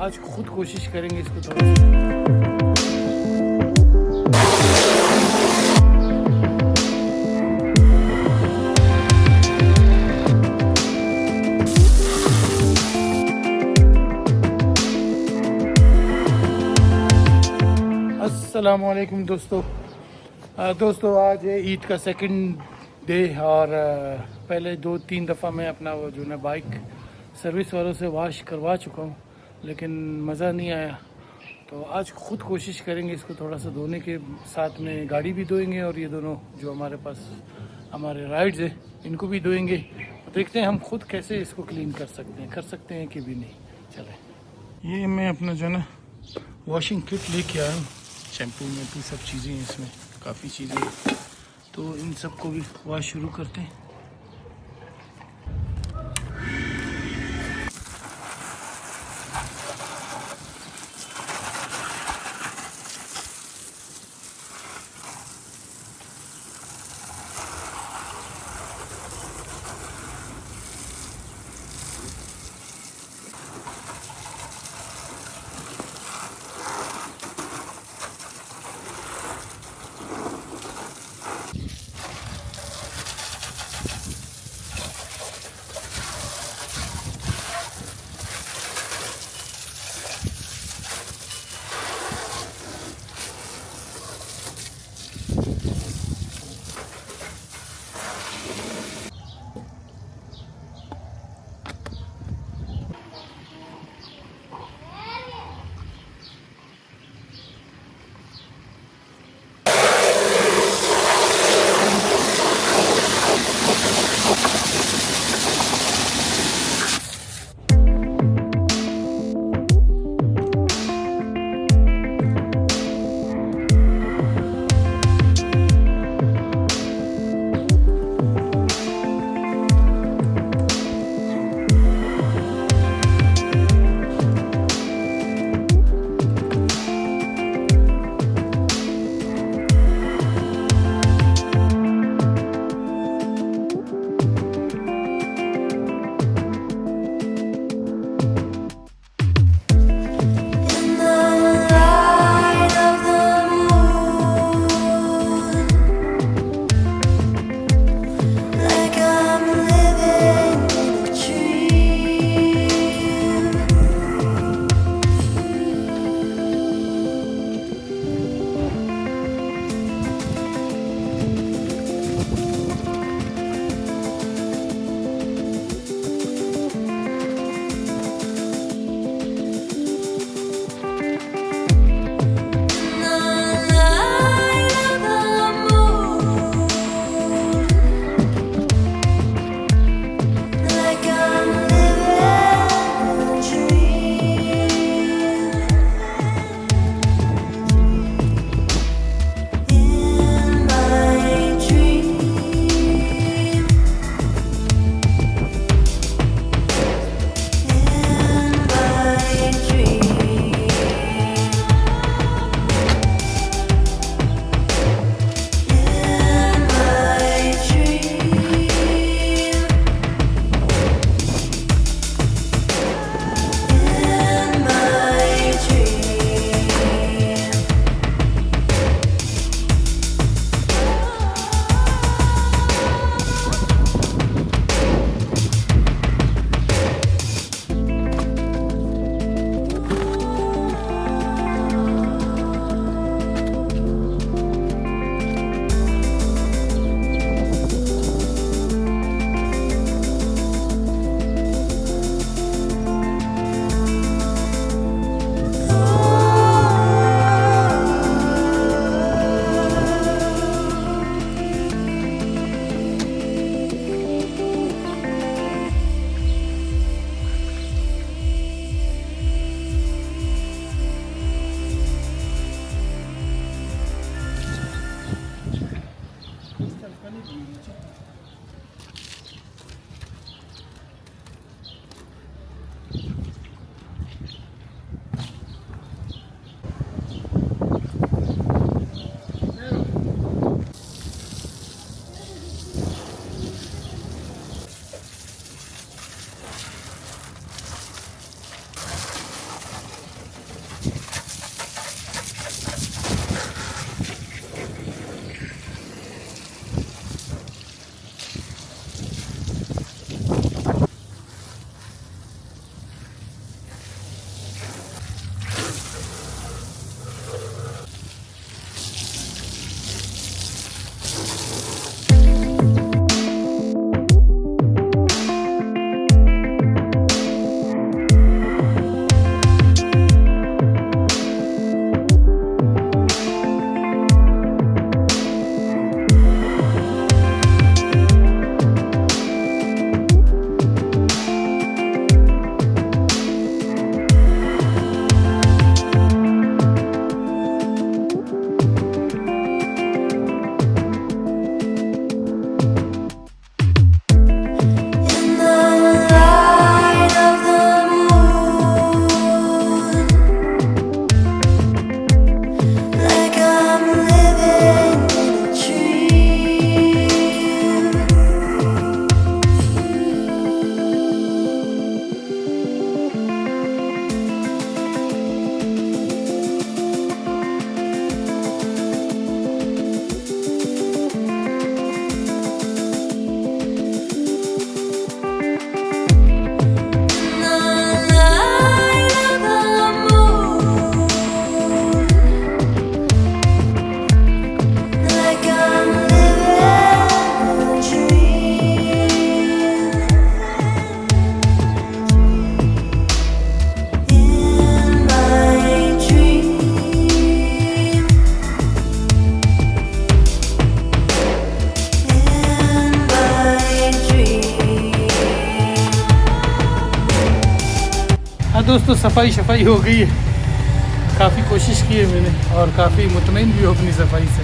آج خود کوشش کریں گے اس کو تھوڑا سا. السلام علیکم دوستو. آج ہے عید کا سیکنڈ ڈے اور پہلے 2-3 دفعہ میں اپنا وہ جو نا بائک سروس والوں سے واش کروا چکا ہوں لیکن مزہ نہیں آیا. تو آج خود کوشش کریں گے اس کو تھوڑا سا دھونے کے ساتھ میں گاڑی بھی دھوئیں گے اور یہ دونوں جو ہمارے پاس ہمارے رائڈز ہیں ان کو بھی دھوئیں گے. دیکھتے ہیں ہم خود کیسے اس کو کلین کر سکتے ہیں کہ بھی نہیں. چلیں. یہ میں اپنا جو نا واشنگ کٹ لے کے آیا ہوں. شیمپو میں بھی سب چیزیں ہیں اس میں کافی چیزیں ہیں. تو ان سب کو بھی واش شروع کرتے ہیں. دوستو صفائی ہو گئی ہے. کافی کوشش کی ہے میں نے اور کافی مطمئن بھی ہوں اپنی صفائی سے.